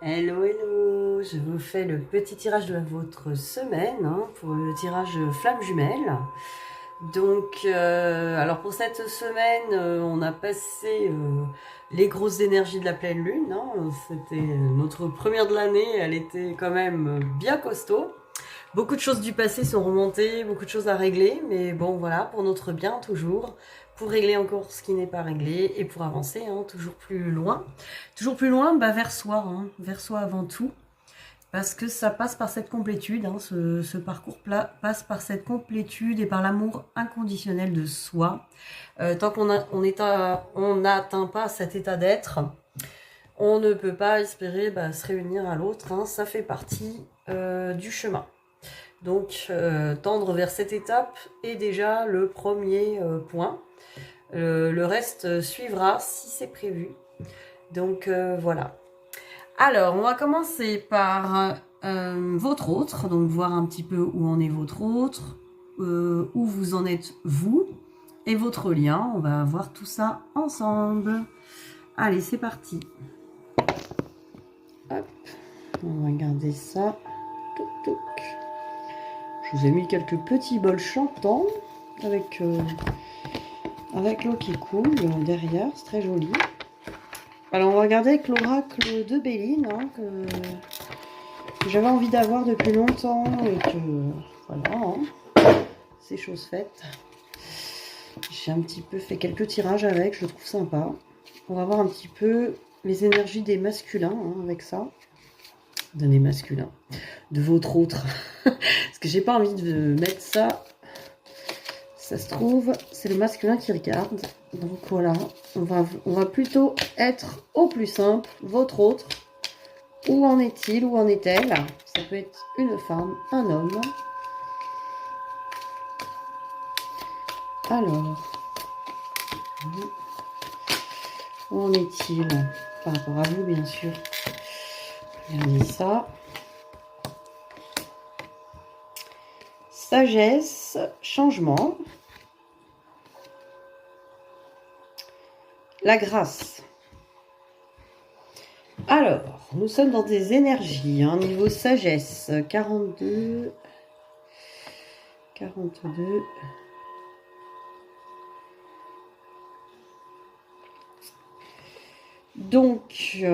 Hello, hello, je vous fais le petit tirage de votre semaine pour le tirage flamme jumelle. Donc, alors pour cette semaine, on a passé les grosses énergies de la pleine lune. C'était notre première de l'année, elle était quand même bien costaud. Beaucoup de choses du passé sont remontées, beaucoup de choses à régler, mais bon voilà, pour notre bien toujours, pour régler encore ce qui n'est pas réglé et pour avancer toujours plus loin. Toujours plus loin vers soi avant tout, parce que ça passe par cette complétude, ce parcours passe par cette complétude et par l'amour inconditionnel de soi. Tant qu'on n'atteint pas cet état d'être, on ne peut pas espérer se réunir à l'autre, ça fait partie du chemin. Donc, tendre vers cette étape est déjà le premier point. Le reste suivra si c'est prévu. Donc, voilà. Alors, on va commencer par votre autre. Donc, voir un petit peu où en est votre autre, où vous en êtes vous, et votre lien. On va voir tout ça ensemble. Allez, c'est parti. Hop, on va garder ça. Touc, touc. Je vous ai mis quelques petits bols chantants avec l'eau qui coule derrière, c'est très joli. Alors on va regarder avec l'oracle de Béline que j'avais envie d'avoir depuis longtemps et que voilà, c'est chose faite. J'ai un petit peu fait quelques tirages avec, je le trouve sympa. On va voir un petit peu les énergies des masculins avec ça. Des masculins, de votre autre. Parce que j'ai pas envie de mettre ça. Ça se trouve, c'est le masculin qui regarde. Donc voilà, on va plutôt être au plus simple. Votre autre, où en est-il, où en est-elle? Ça peut être une femme, un homme. Alors, où en est-il par rapport à vous, bien sûr. Regardez ça. Sagesse, changement. La grâce. Alors, nous sommes dans des énergies, niveau sagesse, 42. Donc,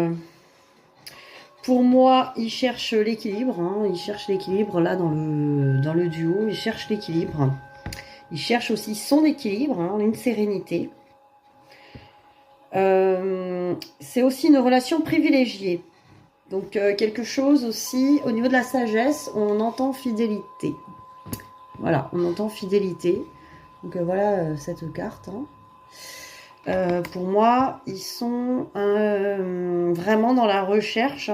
pour moi, il cherche l'équilibre. Il cherche l'équilibre là dans le duo. Il cherche l'équilibre. Il cherche aussi son équilibre, une sérénité. C'est aussi une relation privilégiée. Donc quelque chose aussi, au niveau de la sagesse, on entend fidélité. Voilà, on entend fidélité. Donc voilà cette carte. Pour moi, ils sont vraiment dans la recherche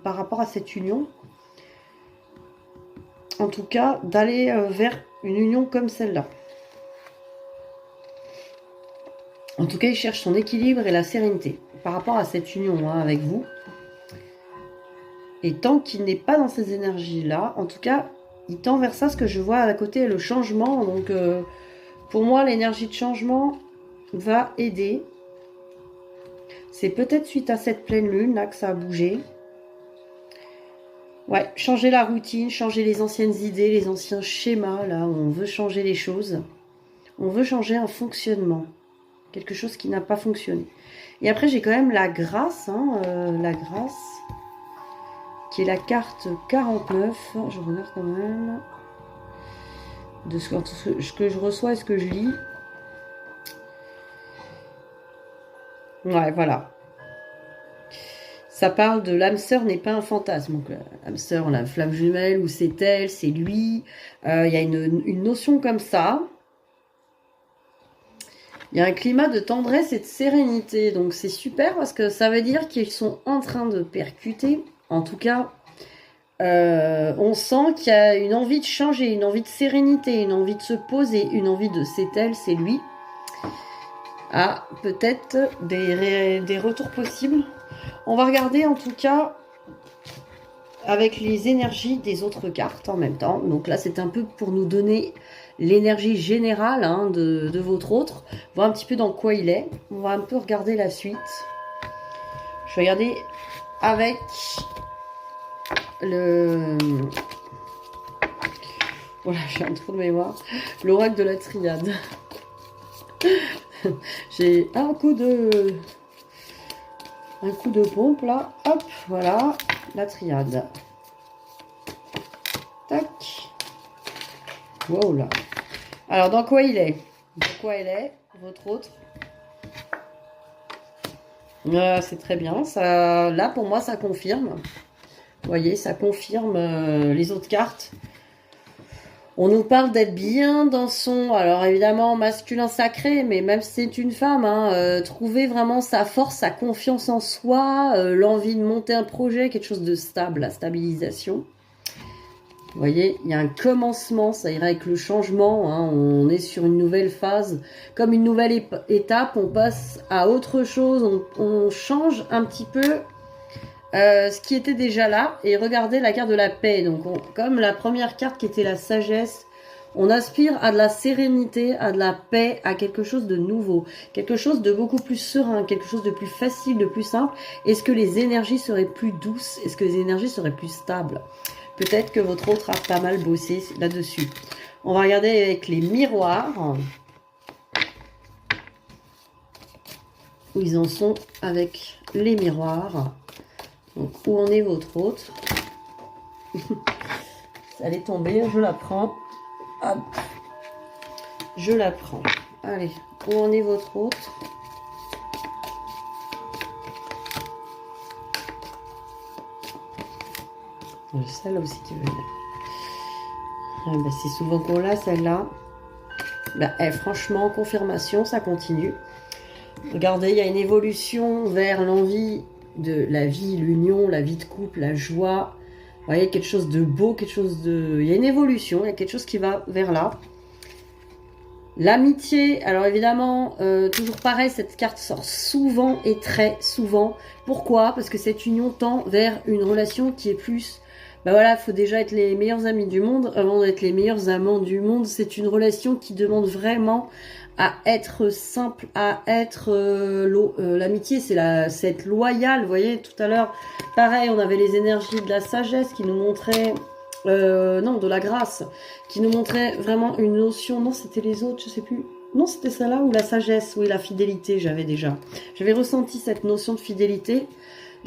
par rapport à cette union. En tout cas, d'aller vers une union comme celle-là. En tout cas, il cherche son équilibre et la sérénité par rapport à cette union avec vous. Et tant qu'il n'est pas dans ces énergies-là, en tout cas, il tend vers ça. Ce que je vois à côté, le changement. Donc, pour moi, l'énergie de changement va aider. C'est peut-être suite à cette pleine lune là que ça a bougé. Ouais, changer la routine, changer les anciennes idées, les anciens schémas. Là, on veut changer les choses. On veut changer un fonctionnement. Quelque chose qui n'a pas fonctionné. Et après, j'ai quand même la grâce. La grâce. Qui est la carte 49. Je regarde quand même. De ce que je reçois et ce que je lis. Ouais, voilà. Ça parle de l'âme sœur n'est pas un fantasme. Donc, l'âme sœur, la flamme jumelle, ou c'est elle, c'est lui. Il y a une notion comme ça. Il y a un climat de tendresse et de sérénité. Donc, c'est super parce que ça veut dire qu'ils sont en train de percuter. En tout cas, on sent qu'il y a une envie de changer, une envie de sérénité, une envie de se poser, une envie de c'est elle, c'est lui. Ah, peut-être des retours possibles. On va regarder en tout cas avec les énergies des autres cartes en même temps. Donc là, c'est un peu pour nous donner l'énergie générale de votre autre. Voir un petit peu dans quoi il est. On va un peu regarder la suite. Je vais regarder avec le... Voilà, j'ai un trou de mémoire. L'oracle de la triade. J'ai un coup de pompe là. Hop, voilà, la triade. Tac. Wow là. Alors, dans quoi il est? Dans quoi elle est, votre autre? C'est très bien. Ça, là, pour moi, ça confirme. Vous voyez, ça confirme les autres cartes. On nous parle d'être bien dans son... Alors, évidemment, masculin sacré, mais même si c'est une femme, hein, trouver vraiment sa force, sa confiance en soi, l'envie de monter un projet, quelque chose de stable, la stabilisation. Vous voyez, il y a un commencement, ça ira avec le changement, hein, on est sur une nouvelle phase, comme une nouvelle étape, on passe à autre chose, on change un petit peu ce qui était déjà là, et regardez la carte de la paix, donc comme la première carte qui était la sagesse, on aspire à de la sérénité, à de la paix, à quelque chose de nouveau, quelque chose de beaucoup plus serein, quelque chose de plus facile, de plus simple. Est-ce que les énergies seraient plus douces? Est-ce que les énergies seraient plus stables? Peut-être que votre autre a pas mal bossé là-dessus. On va regarder avec les miroirs. Où ils en sont avec les miroirs. Donc, où en est votre autre? Ça allait tomber, je la prends. Hop. Je la prends. Allez, où en est votre autre? Celle-là aussi qui veut dire. Ah, bah, c'est souvent qu'on l'a, celle-là. Bah, franchement, confirmation, ça continue. Regardez, il y a une évolution vers l'envie de la vie, l'union, la vie de couple, la joie. Vous voyez, quelque chose de beau, quelque chose de... Il y a une évolution, il y a quelque chose qui va vers là. L'amitié, alors évidemment, toujours pareil, cette carte sort souvent et très souvent. Pourquoi? Parce que cette union tend vers une relation qui est plus... Ben voilà, il faut déjà être les meilleurs amis du monde avant d'être les meilleurs amants du monde. C'est une relation qui demande vraiment à être simple, à être... l'amitié, c'est être loyal. Vous voyez, tout à l'heure, pareil, on avait les énergies de la sagesse qui nous montraient... non, de la grâce, qui nous montrait vraiment une notion... Non, c'était les autres, je sais plus. Non, c'était celle-là ou la sagesse, oui, la fidélité, j'avais déjà. J'avais ressenti cette notion de fidélité.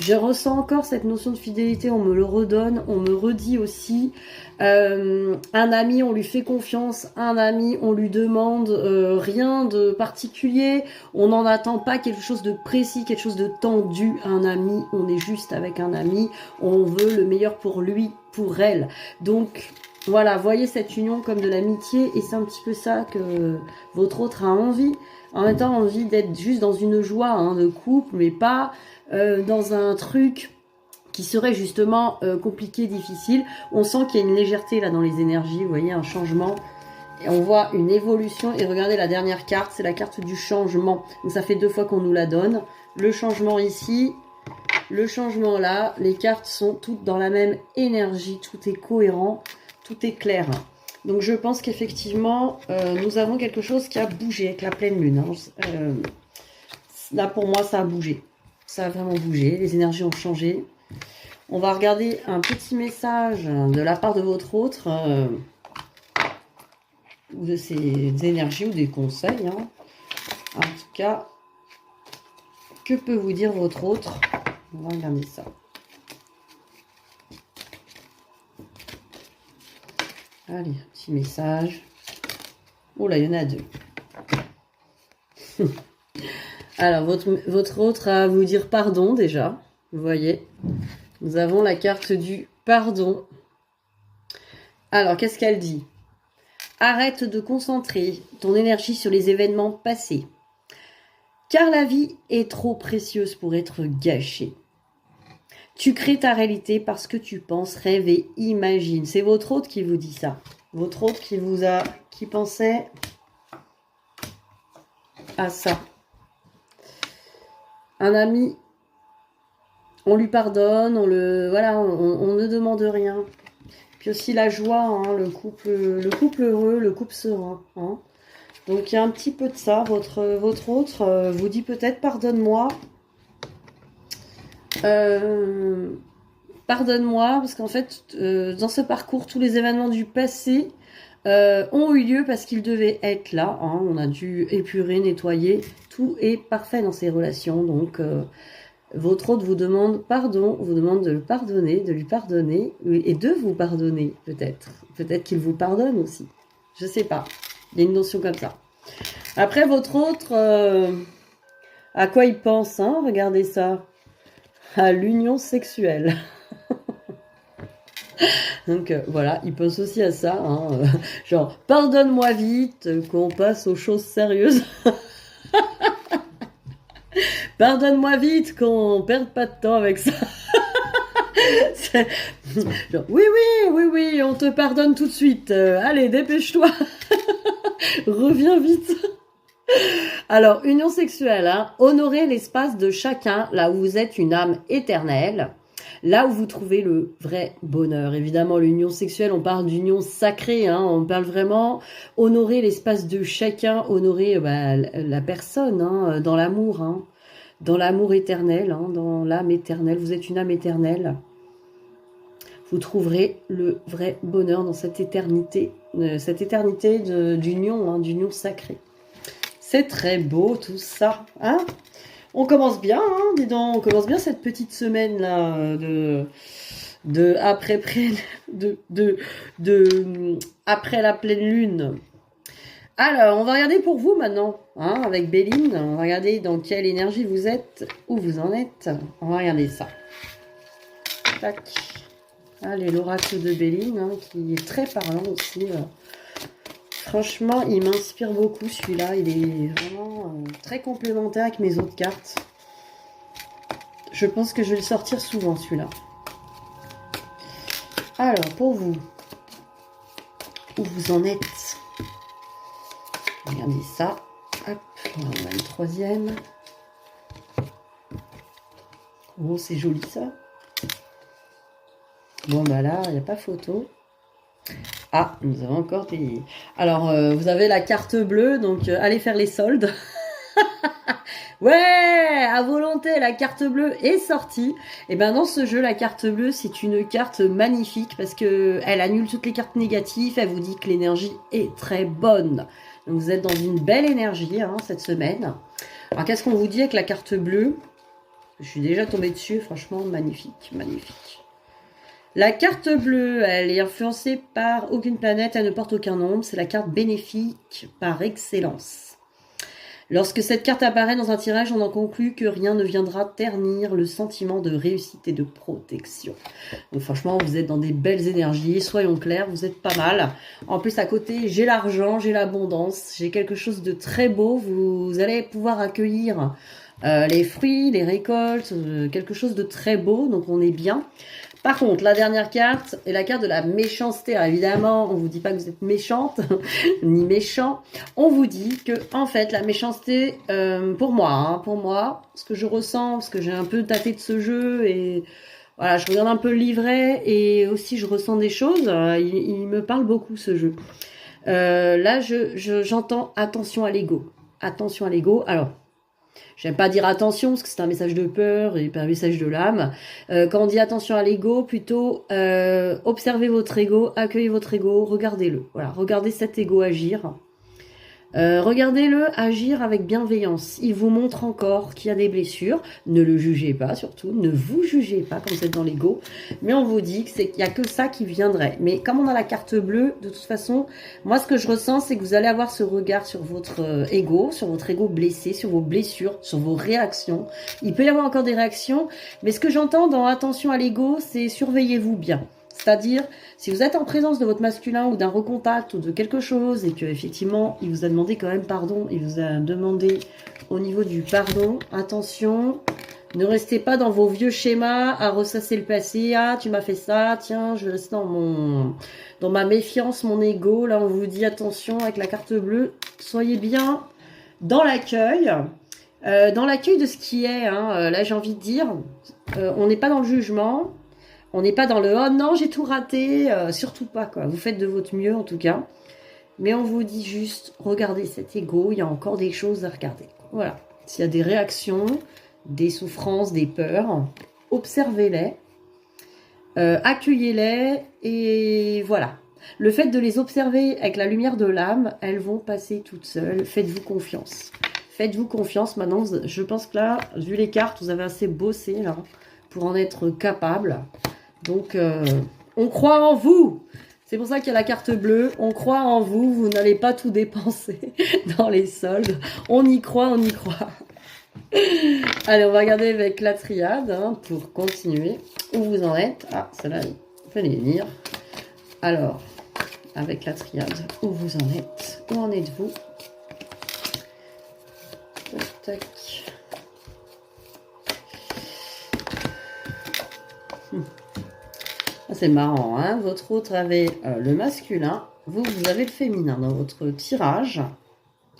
Je ressens encore cette notion de fidélité, on me le redonne, on me redit aussi. Un ami, on lui fait confiance, un ami, on lui demande rien de particulier, on n'en attend pas quelque chose de précis, quelque chose de tendu. Un ami, on est juste avec un ami, on veut le meilleur pour lui, pour elle. Donc voilà, voyez cette union comme de l'amitié et c'est un petit peu ça que votre autre a envie. En même temps, envie d'être juste dans une joie hein, de couple, mais pas dans un truc qui serait justement compliqué, difficile. On sent qu'il y a une légèreté là dans les énergies, vous voyez, un changement. Et on voit une évolution. Et regardez la dernière carte, c'est la carte du changement. Donc ça fait 2 fois qu'on nous la donne. Le changement ici, le changement là. Les cartes sont toutes dans la même énergie, tout est cohérent, tout est clair. Donc je pense qu'effectivement, nous avons quelque chose qui a bougé avec la pleine lune. Hein. Là pour moi, ça a bougé. Ça a vraiment bougé, les énergies ont changé. On va regarder un petit message de la part de votre autre, ou de ses énergies, ou des conseils. Hein. En tout cas, que peut vous dire votre autre? On va regarder ça. Allez, un petit message. Oh là, il y en a 2. Alors, votre autre à vous dire pardon déjà. Vous voyez, nous avons la carte du pardon. Alors, qu'est-ce qu'elle dit? Arrête de concentrer ton énergie sur les événements passés. Car la vie est trop précieuse pour être gâchée. Tu crées ta réalité parce que tu penses, rêves et imagines. C'est votre autre qui vous dit ça. Votre autre qui pensait à ça. Un ami, on lui pardonne, on ne demande rien. Puis aussi la joie, hein, le couple heureux, le couple serein. Hein. Donc il y a un petit peu de ça. Votre autre vous dit peut-être pardonne-moi. Pardonne-moi, parce qu'en fait, dans ce parcours, tous les événements du passé ont eu lieu parce qu'ils devaient être là. Hein. On a dû épurer, nettoyer. Tout est parfait dans ces relations. Donc, votre hôte vous demande pardon, vous demande de le pardonner, de lui pardonner, et de vous pardonner, peut-être. Peut-être qu'il vous pardonne aussi. Je sais pas. Il y a une notion comme ça. Après, votre autre, à quoi il pense, hein? Regardez ça. À l'union sexuelle. Donc voilà, il pense aussi à ça. Hein, genre, pardonne-moi vite, qu'on passe aux choses sérieuses. Pardonne-moi vite, qu'on perde pas de temps avec ça. Genre, oui, on te pardonne tout de suite. Allez, dépêche-toi. Reviens vite. Alors, union sexuelle, hein, honorez l'espace de chacun là où vous êtes une âme éternelle, là où vous trouvez le vrai bonheur. Évidemment, l'union sexuelle, on parle d'union sacrée, hein, on parle vraiment honorer l'espace de chacun, honorer la personne hein, dans l'amour, hein, dans l'amour éternel, hein, dans l'âme éternelle. Vous êtes une âme éternelle. Vous trouverez le vrai bonheur dans cette éternité d'union, hein, d'union sacrée. C'est très beau tout ça, hein? On commence bien, hein? Dis donc, on commence bien cette petite semaine là après la pleine lune. Alors, on va regarder pour vous maintenant, hein, avec Béline. On va regarder dans quelle énergie vous êtes, où vous en êtes. On va regarder ça. Tac. Allez, l'oracle de Béline, hein, qui est très parlant aussi. Franchement, il m'inspire beaucoup celui-là. Il est vraiment très complémentaire avec mes autres cartes. Je pense que je vais le sortir souvent celui-là. Alors, pour vous, où vous en êtes? Regardez ça. Hop, on a une troisième. Oh, c'est joli ça. Bon, bah là, il n'y a pas photo. Ah, nous avons encore des... Alors, vous avez la carte bleue, donc allez faire les soldes. Ouais, à volonté, la carte bleue est sortie. Et ben dans ce jeu, la carte bleue, c'est une carte magnifique parce que elle annule toutes les cartes négatives. Elle vous dit que l'énergie est très bonne. Donc vous êtes dans une belle énergie hein, cette semaine. Alors qu'est-ce qu'on vous dit avec la carte bleue? Je suis déjà tombée dessus, franchement, magnifique, magnifique. La carte bleue, elle est influencée par aucune planète, elle ne porte aucun nombre. C'est la carte bénéfique par excellence. Lorsque cette carte apparaît dans un tirage, on en conclut que rien ne viendra ternir le sentiment de réussite et de protection. Donc franchement, vous êtes dans des belles énergies, soyons clairs, vous êtes pas mal. En plus, à côté, j'ai l'argent, j'ai l'abondance, j'ai quelque chose de très beau. Vous allez pouvoir accueillir les fruits, les récoltes, quelque chose de très beau, donc on est bien. Par contre, la dernière carte est la carte de la méchanceté. Alors, évidemment, on vous dit pas que vous êtes méchante, ni méchant. On vous dit que, en fait, la méchanceté, pour moi, ce que je ressens, parce que j'ai un peu tâté de ce jeu et voilà, je regarde un peu le livret et aussi je ressens des choses. Il me parle beaucoup ce jeu. Là, j'entends attention à l'ego. Attention à l'ego. Alors, j'aime pas dire attention parce que c'est un message de peur et pas un message de l'âme. Quand on dit attention à l'ego, plutôt observez votre ego, accueillez votre ego, regardez-le. Voilà, regardez cet ego agir. Regardez-le agir avec bienveillance. Il vous montre encore qu'il y a des blessures. Ne le jugez pas, surtout. Ne vous jugez pas quand vous êtes dans l'ego. Mais on vous dit qu'il n'y a que ça qui viendrait. Mais comme on a la carte bleue, de toute façon, moi, ce que je ressens, c'est que vous allez avoir ce regard sur votre ego blessé, sur vos blessures, sur vos réactions. Il peut y avoir encore des réactions. Mais ce que j'entends dans attention à l'ego, c'est surveillez-vous bien. C'est-à-dire, si vous êtes en présence de votre masculin ou d'un recontact ou de quelque chose et qu'effectivement, il vous a demandé quand même pardon, il vous a demandé au niveau du pardon, attention, ne restez pas dans vos vieux schémas à ressasser le passé. Ah, tu m'as fait ça, tiens, je vais rester dans ma méfiance, mon ego. Là, on vous dit attention avec la carte bleue, soyez bien dans l'accueil. Dans l'accueil de ce qui est, hein, là j'ai envie de dire, on n'est pas dans le jugement. On n'est pas dans le « oh non, j'ai tout raté », surtout pas, quoi. Vous faites de votre mieux, en tout cas. Mais on vous dit juste, regardez cet ego, il y a encore des choses à regarder. Voilà. S'il y a des réactions, des souffrances, des peurs, observez-les, accueillez-les, et voilà. Le fait de les observer avec la lumière de l'âme, elles vont passer toutes seules. Faites-vous confiance. Faites-vous confiance. Maintenant, je pense que là, vu les cartes, vous avez assez bossé là pour en être capable. Donc, on croit en vous. C'est pour ça qu'il y a la carte bleue. On croit en vous. Vous n'allez pas tout dépenser dans les soldes. On y croit, on y croit. Allez, on va regarder avec la triade hein, pour continuer. Où vous en êtes? Ah, celle-là, il fallait venir. Alors, avec la triade, où vous en êtes? Où en êtes-vous? Tac, tac. C'est marrant, hein? Votre autre avait le masculin, vous avez le féminin dans votre tirage.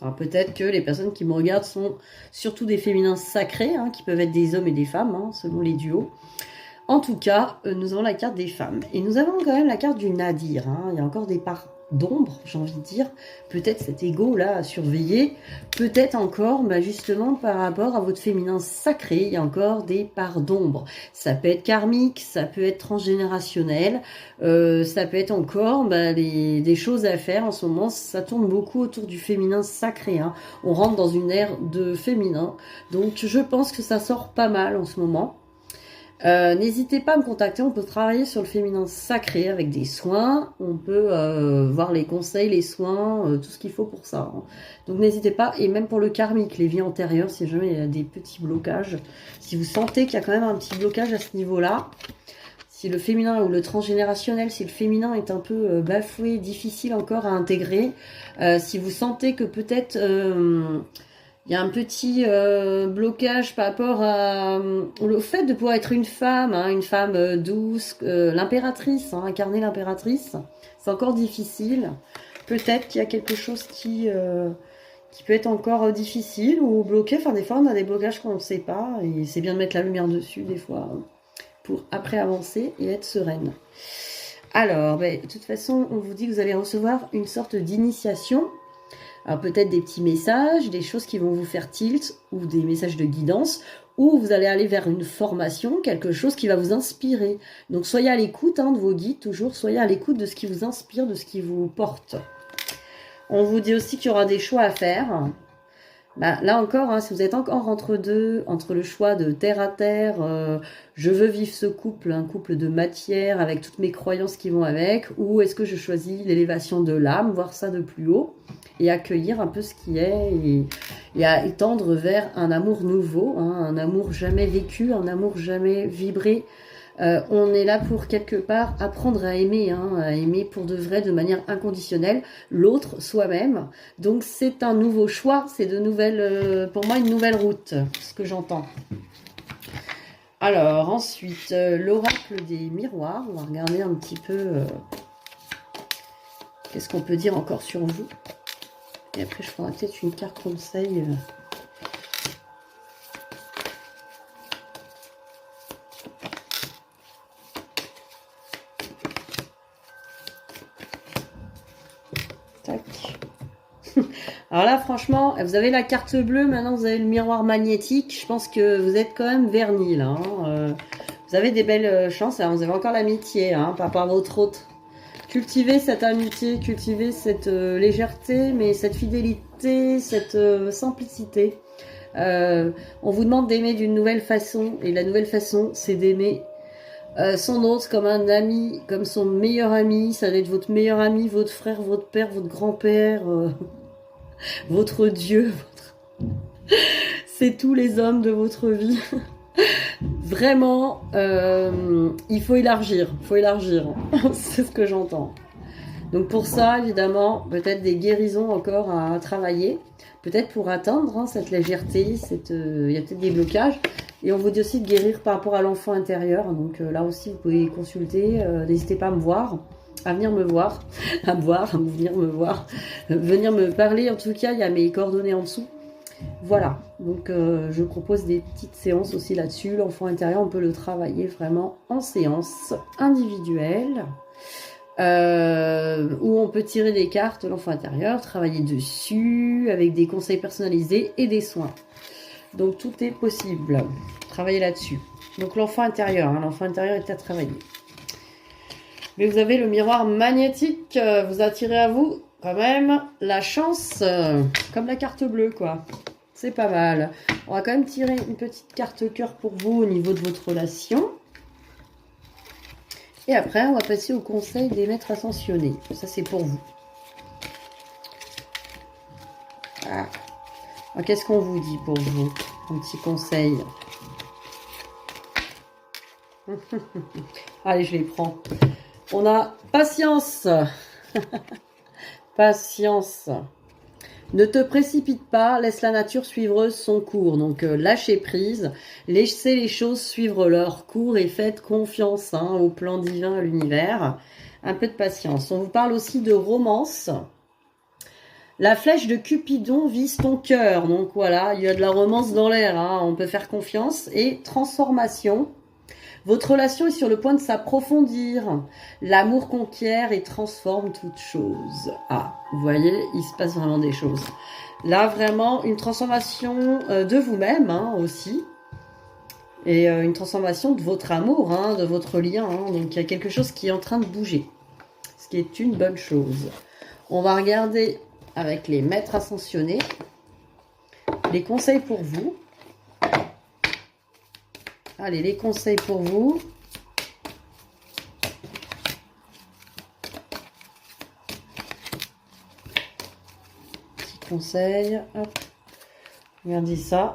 Alors peut-être que les personnes qui me regardent sont surtout des féminins sacrés, hein, qui peuvent être des hommes et des femmes, hein, selon les duos. En tout cas, nous avons la carte des femmes. Et nous avons quand même la carte du nadir. Hein. Il y a encore des parts d'ombre, j'ai envie de dire. Peut-être cet ego-là à surveiller. Peut-être encore, bah, justement, par rapport à votre féminin sacré, il y a encore des parts d'ombre. Ça peut être karmique, ça peut être transgénérationnel. Ça peut être encore bah, des choses à faire. En ce moment, ça tourne beaucoup autour du féminin sacré. Hein. On rentre dans une ère de féminin. Donc, je pense que ça sort pas mal en ce moment. N'hésitez pas à me contacter, on peut travailler sur le féminin sacré avec des soins, on peut voir les conseils, les soins, tout ce qu'il faut pour ça. Hein. Donc n'hésitez pas, et même pour le karmique, les vies antérieures, si jamais il y a des petits blocages, si vous sentez qu'il y a quand même un petit blocage à ce niveau-là, si le féminin ou le transgénérationnel, si le féminin est un peu bafoué, difficile encore à intégrer, si vous sentez que peut-être... il y a un petit blocage par rapport au fait de pouvoir être une femme douce, l'impératrice, hein, incarner l'impératrice. C'est encore difficile. Peut-être qu'il y a quelque chose qui peut être encore difficile ou bloqué. Enfin, des fois, on a des blocages qu'on ne sait pas. Et c'est bien de mettre la lumière dessus, des fois, pour après avancer et être sereine. Alors, de toute façon, on vous dit que vous allez recevoir une sorte d'initiation. Alors peut-être des petits messages, des choses qui vont vous faire tilt, ou des messages de guidance, ou vous allez aller vers une formation, quelque chose qui va vous inspirer. Donc soyez à l'écoute hein, de vos guides, toujours, soyez à l'écoute de ce qui vous inspire, de ce qui vous porte. On vous dit aussi qu'il y aura des choix à faire. Bah, là encore, hein, si vous êtes encore entre deux, entre le choix de terre à terre, je veux vivre ce couple, un couple de matière avec toutes mes croyances qui vont avec, ou est-ce que je choisis l'élévation de l'âme, voir ça de plus haut, et accueillir un peu ce qui est, et à étendre vers un amour nouveau, hein, un amour jamais vécu, un amour jamais vibré. On est là pour quelque part apprendre à aimer pour de vrai, de manière inconditionnelle, l'autre, soi-même. Donc c'est un nouveau choix, c'est de nouvelles, pour moi une nouvelle route, ce que j'entends. Alors ensuite, l'oracle des miroirs, on va regarder un petit peu qu'est-ce qu'on peut dire encore sur vous. Et après je ferai peut-être une carte conseil. Alors là, franchement, vous avez la carte bleue, maintenant vous avez le miroir magnétique. Je pense que vous êtes quand même vernis, là. Hein. Vous avez des belles chances. Alors, vous avez encore l'amitié, hein, par rapport à votre hôte. Cultivez cette amitié, cultivez cette légèreté, mais cette fidélité, cette simplicité. On vous demande d'aimer d'une nouvelle façon. Et la nouvelle façon, c'est d'aimer son hôte comme un ami, comme son meilleur ami. Ça va être votre meilleur ami, votre frère, votre père, votre grand-père... votre Dieu, c'est tous les hommes de votre vie. Vraiment, il faut élargir, c'est ce que j'entends. Donc pour ça, évidemment, peut-être des guérisons encore à travailler, peut-être pour atteindre cette légèreté, il y a peut-être des blocages. Et on vous dit aussi de guérir par rapport à l'enfant intérieur. Donc là aussi, vous pouvez consulter, n'hésitez pas à me voir. À venir me voir, venir me voir, venir me parler. En tout cas, il y a mes coordonnées en dessous. Voilà, donc je propose des petites séances aussi là-dessus. L'enfant intérieur, on peut le travailler vraiment en séance individuelle, où on peut tirer des cartes de l'enfant intérieur, travailler dessus, avec des conseils personnalisés et des soins. Donc tout est possible, travailler là-dessus. Donc l'enfant intérieur, hein, l'enfant intérieur est à travailler. Mais vous avez le miroir magnétique, vous attirez à vous quand même la chance, comme la carte bleue quoi. C'est pas mal. On va quand même tirer une petite carte cœur pour vous au niveau de votre relation. Et après, on va passer au conseil des maîtres ascensionnés. Ça, c'est pour vous. Ah. Qu'est-ce qu'on vous dit pour vous? Un petit conseil. Allez, je les prends. On a patience. Patience. Ne te précipite pas, laisse la nature suivre son cours. Donc, lâchez prise, laissez les choses suivre leur cours et faites confiance au plan divin, à l'univers. Un peu de patience. On vous parle aussi de romance. La flèche de Cupidon vise ton cœur. Donc, voilà, il y a de la romance dans l'air. On peut faire confiance. Et transformation. Votre relation est sur le point de s'approfondir. L'amour conquiert et transforme toute chose. Ah, vous voyez, il se passe vraiment des choses. Là, vraiment, une transformation de vous-même aussi. Et une transformation de votre amour, de votre lien. Donc, il y a quelque chose qui est en train de bouger. Ce qui est une bonne chose. On va regarder avec les maîtres ascensionnés les conseils pour vous. Allez, les conseils pour vous. Petit conseil. Hop. Regardez ça.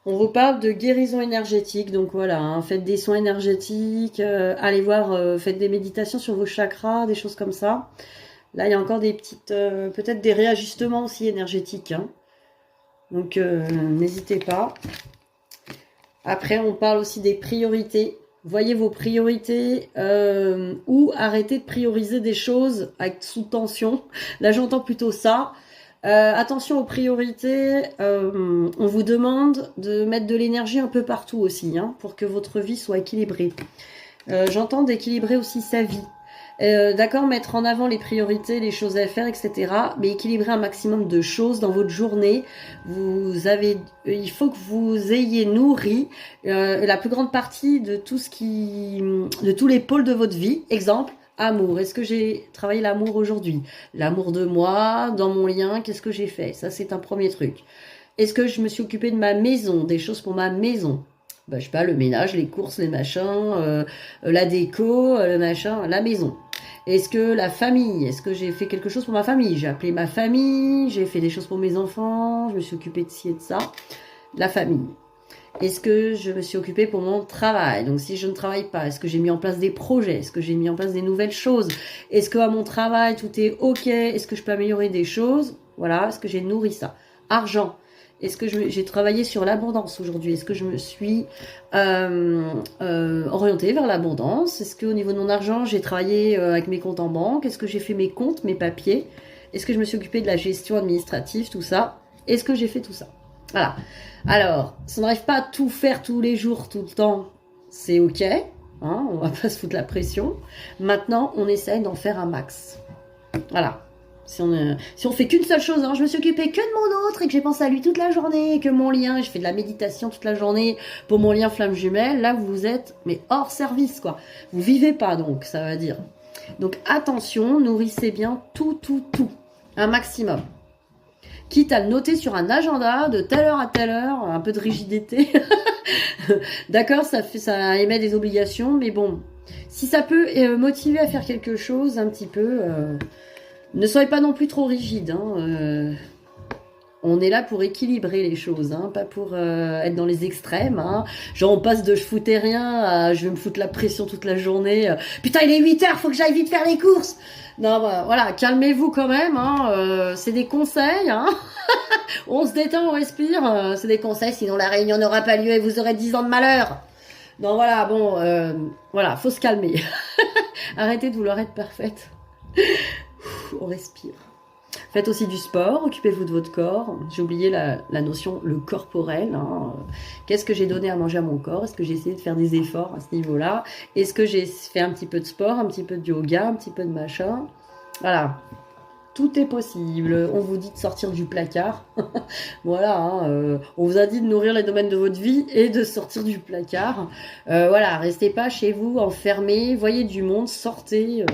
On vous parle de guérison énergétique. Donc voilà, faites des soins énergétiques. Allez voir, faites des méditations sur vos chakras, des choses comme ça. Là, il y a encore des petites... peut-être des réajustements aussi énergétiques. Donc, n'hésitez pas. Après, on parle aussi des priorités. Voyez vos priorités ou arrêtez de prioriser des choses sous tension. Là, j'entends plutôt ça. Attention aux priorités. On vous demande de mettre de l'énergie un peu partout aussi pour que votre vie soit équilibrée. J'entends d'équilibrer aussi sa vie. D'accord, mettre en avant les priorités, les choses à faire, etc. Mais équilibrer un maximum de choses dans votre journée. Il faut que vous ayez nourri la plus grande partie de de tous les pôles de votre vie. Exemple, amour. Est-ce que j'ai travaillé l'amour aujourd'hui? L'amour de moi, dans mon lien, qu'est-ce que j'ai fait? Ça, c'est un premier truc. Est-ce que je me suis occupée de ma maison, des choses pour ma maison? Je sais pas, le ménage, les courses, les machins, la déco, le machin, la maison. Est-ce que la famille, est-ce que j'ai fait quelque chose pour ma famille? J'ai appelé ma famille, j'ai fait des choses pour mes enfants, je me suis occupée de ci et de ça. La famille. Est-ce que je me suis occupée pour mon travail? Donc si je ne travaille pas, est-ce que j'ai mis en place des projets? Est-ce que j'ai mis en place des nouvelles choses? Est-ce qu'à mon travail, tout est OK? Est-ce que je peux améliorer des choses? Voilà, est-ce que j'ai nourri ça? Argent. Est-ce que j'ai travaillé sur l'abondance aujourd'hui? Est-ce que je me suis orientée vers l'abondance? Est-ce qu'au niveau de mon argent, j'ai travaillé avec mes comptes en banque? Est-ce que j'ai fait mes comptes, mes papiers? Est-ce que je me suis occupée de la gestion administrative, tout ça? Est-ce que j'ai fait tout ça? Voilà. Alors, si on n'arrive pas à tout faire tous les jours, tout le temps, c'est OK. On va pas se foutre la pression. Maintenant, on essaye d'en faire un max. Voilà. Si on fait qu'une seule chose, je me suis occupée que de mon autre et que j'ai pensé à lui toute la journée, et que mon lien, je fais de la méditation toute la journée pour mon lien flamme jumelle, là vous êtes mais hors service quoi. Vous vivez pas donc, ça veut dire. Donc attention, nourrissez bien tout, un maximum. Quitte à le noter sur un agenda de telle heure à telle heure, un peu de rigidité. D'accord, ça émet des obligations, mais bon, si ça peut motiver à faire quelque chose un petit peu... Ne soyez pas non plus trop rigide. On est là pour équilibrer les choses, pas pour être dans les extrêmes. Genre on passe de je foutais rien à je vais me foutre la pression toute la journée. Putain, il est 8h, faut que j'aille vite faire les courses. Non, voilà, calmez-vous quand même. C'est des conseils. On se détend, on respire. C'est des conseils, sinon la réunion n'aura pas lieu et vous aurez 10 ans de malheur. Non, voilà, bon, voilà, faut se calmer. Arrêtez de vouloir être parfaite. On respire. Faites aussi du sport, occupez-vous de votre corps. J'ai oublié la notion, le corporel. Qu'est-ce que j'ai donné à manger à mon corps? Est-ce que j'ai essayé de faire des efforts à ce niveau-là? Est-ce que j'ai fait un petit peu de sport, un petit peu de yoga, un petit peu de machin? Voilà. tout est possible. On vous dit de sortir du placard. Voilà, hein, on vous a dit de nourrir les domaines de votre vie et de sortir du placard. Voilà, restez pas chez vous enfermés, voyez du monde, sortez,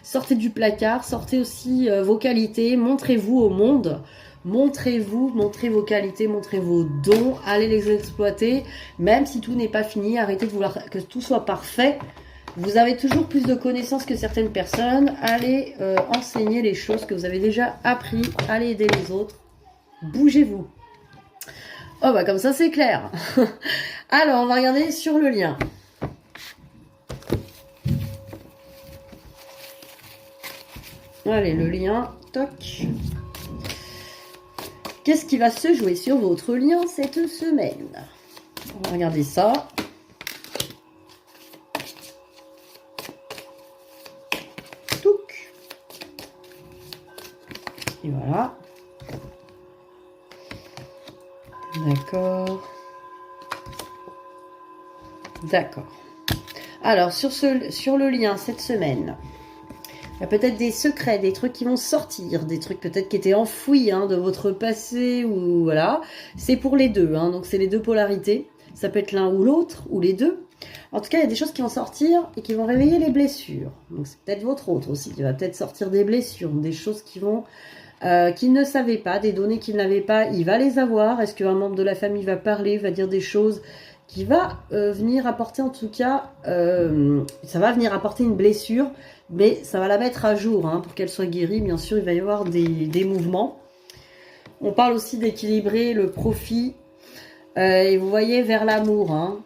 sortez du placard, sortez aussi vos qualités, montrez-vous au monde. Montrez-vous, montrez vos qualités, montrez vos dons, allez les exploiter, même si tout n'est pas fini, arrêtez de vouloir que tout soit parfait. Vous avez toujours plus de connaissances que certaines personnes. Allez enseigner les choses que vous avez déjà appris. Allez aider les autres. Bougez-vous. Oh bah comme ça c'est clair. Alors on va regarder sur le lien. Allez le lien. Toc. Qu'est-ce qui va se jouer sur votre lien cette semaine? On va regarder ça. Et voilà. D'accord. D'accord. Alors, sur le lien cette semaine, il y a peut-être des secrets, des trucs qui vont sortir, des trucs peut-être qui étaient enfouis hein, de votre passé, ou voilà. C'est pour les deux, hein, donc c'est les deux polarités. Ça peut être l'un ou l'autre, ou les deux. En tout cas, il y a des choses qui vont sortir et qui vont réveiller les blessures. Donc c'est peut-être votre autre aussi, qui va peut-être sortir des blessures, des choses qui vont... qu'il ne savait pas, des données qu'il n'avait pas, il va les avoir. Est-ce qu'un membre de la famille va parler, va dire des choses qui va venir apporter en tout cas, ça va venir apporter une blessure, mais ça va la mettre à jour hein, pour qu'elle soit guérie. Bien sûr, il va y avoir des mouvements. On parle aussi d'équilibrer le profit et vous voyez vers l'amour. Hein.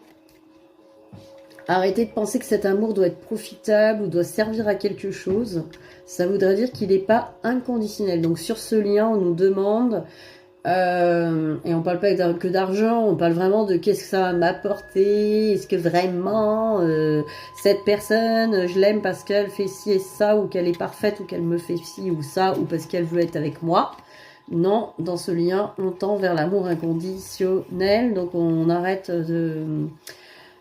Arrêtez de penser que cet amour doit être profitable ou doit servir à quelque chose. Ça voudrait dire qu'il n'est pas inconditionnel. Donc sur ce lien, on nous demande, et on parle pas que d'argent, on parle vraiment de qu'est-ce que ça va m'apporter, est-ce que vraiment cette personne, je l'aime parce qu'elle fait ci et ça, ou qu'elle est parfaite, ou qu'elle me fait ci ou ça, ou parce qu'elle veut être avec moi. Non, dans ce lien, on tend vers l'amour inconditionnel, donc on arrête de...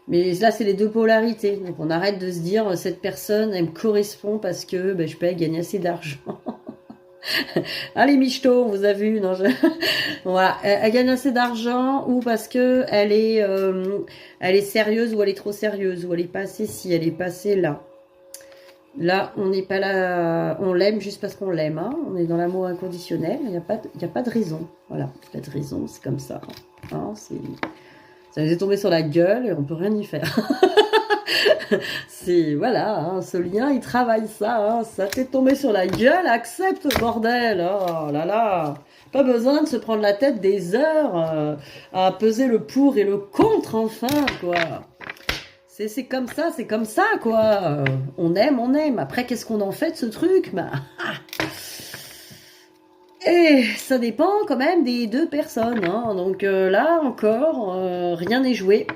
Mais là, c'est les deux polarités. Donc, on arrête de se dire, cette personne, elle me correspond parce que ben, je peux gagner assez d'argent. Allez, michto, on vous a vu. Non, voilà, elle gagne assez d'argent ou parce que elle est sérieuse ou elle est trop sérieuse ou elle est passée ci, elle est passée là. Là, on n'est pas là, on l'aime juste parce qu'on l'aime. Hein. On est dans l'amour inconditionnel. Il n'y a pas de raison. Voilà, pas de raison, c'est comme ça. Hein, ça nous est tombé sur la gueule et on peut rien y faire. C'est, voilà, hein, ce lien, il travaille ça. Hein, ça t'est tombé sur la gueule, accepte, bordel. Oh là là. Pas besoin de se prendre la tête des heures à peser le pour et le contre, enfin, quoi. C'est comme ça, quoi. On aime, on aime. Après, qu'est-ce qu'on en fait de ce truc? Bah, et ça dépend quand même des deux personnes. Hein. Donc là encore, rien n'est joué,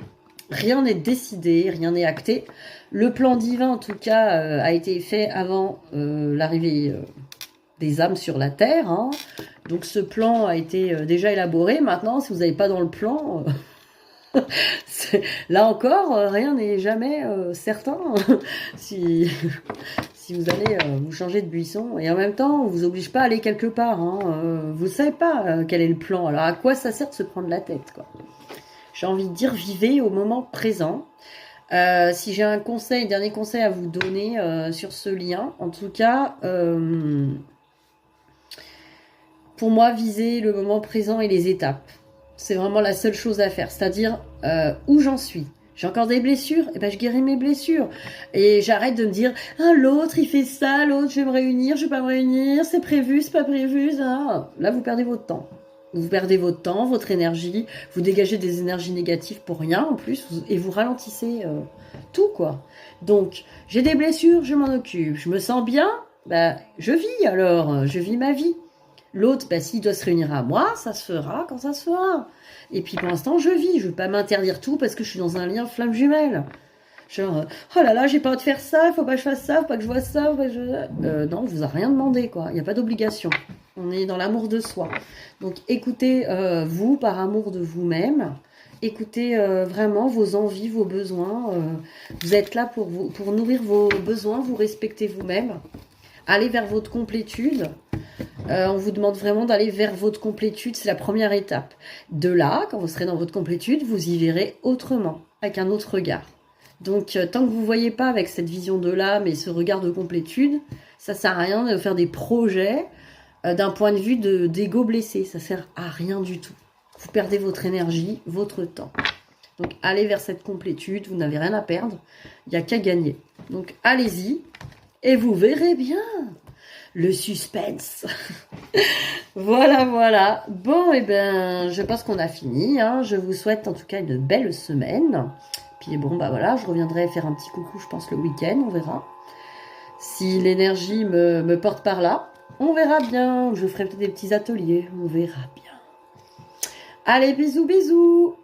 rien n'est décidé, rien n'est acté. Le plan divin, en tout cas, a été fait avant l'arrivée des âmes sur la Terre. Hein. Donc ce plan a été déjà élaboré. Maintenant, si vous n'avez pas dans le plan... là encore, rien n'est jamais certain. si vous allez vous changer de buisson, et en même temps, on vous oblige pas à aller quelque part. Hein. Vous savez pas quel est le plan. Alors à quoi ça sert de se prendre la tête, quoi. J'ai envie de dire, vivez au moment présent. Si j'ai un conseil, dernier conseil à vous donner sur ce lien, en tout cas, pour moi, visez le moment présent et les étapes. C'est vraiment la seule chose à faire, c'est-à-dire où j'en suis. J'ai encore des blessures, et ben je guéris mes blessures. Et j'arrête de me dire, ah l'autre il fait ça, l'autre je vais me réunir, je vais pas me réunir, c'est prévu, c'est pas prévu. Ça. Là vous perdez votre temps. Vous perdez votre temps, votre énergie, vous dégagez des énergies négatives pour rien en plus, et vous ralentissez tout quoi. Donc j'ai des blessures, je m'en occupe. Je me sens bien, bah je vis alors, je vis ma vie. L'autre, bah, s'il doit se réunir à moi, ça se fera quand ça se fera. Et puis pour l'instant, je vis. Je ne veux pas m'interdire tout parce que je suis dans un lien flamme jumelle. Genre, oh là là, j'ai pas envie de faire ça, il faut pas que je fasse ça, faut pas que je vois ça. Faut pas que je... non, on vous a rien demandé, quoi. Il n'y a pas d'obligation. On est dans l'amour de soi. Donc écoutez vous par amour de vous-même. Écoutez vraiment vos envies, vos besoins. Vous êtes là pour nourrir vos besoins, vous respectez vous-même. allez vers votre complétude. On vous demande vraiment d'aller vers votre complétude, c'est la première étape. De là, quand vous serez dans votre complétude, vous y verrez autrement, avec un autre regard. Donc, tant que vous ne voyez pas avec cette vision de l'âme et ce regard de complétude, ça ne sert à rien de faire des projets d'un point de vue d'ego blessé. Ça ne sert à rien du tout. Vous perdez votre énergie, votre temps. Donc, allez vers cette complétude, vous n'avez rien à perdre, il n'y a qu'à gagner. Donc, allez-y et vous verrez bien. Le suspense. Voilà, voilà. Bon, et ben, je pense qu'on a fini. Hein. Je vous souhaite en tout cas une belle semaine. Puis bon, bah voilà, je reviendrai faire un petit coucou, je pense, le week-end, on verra. Si l'énergie me porte par là, on verra bien. Je ferai peut-être des petits ateliers, on verra bien. Allez, bisous, bisous.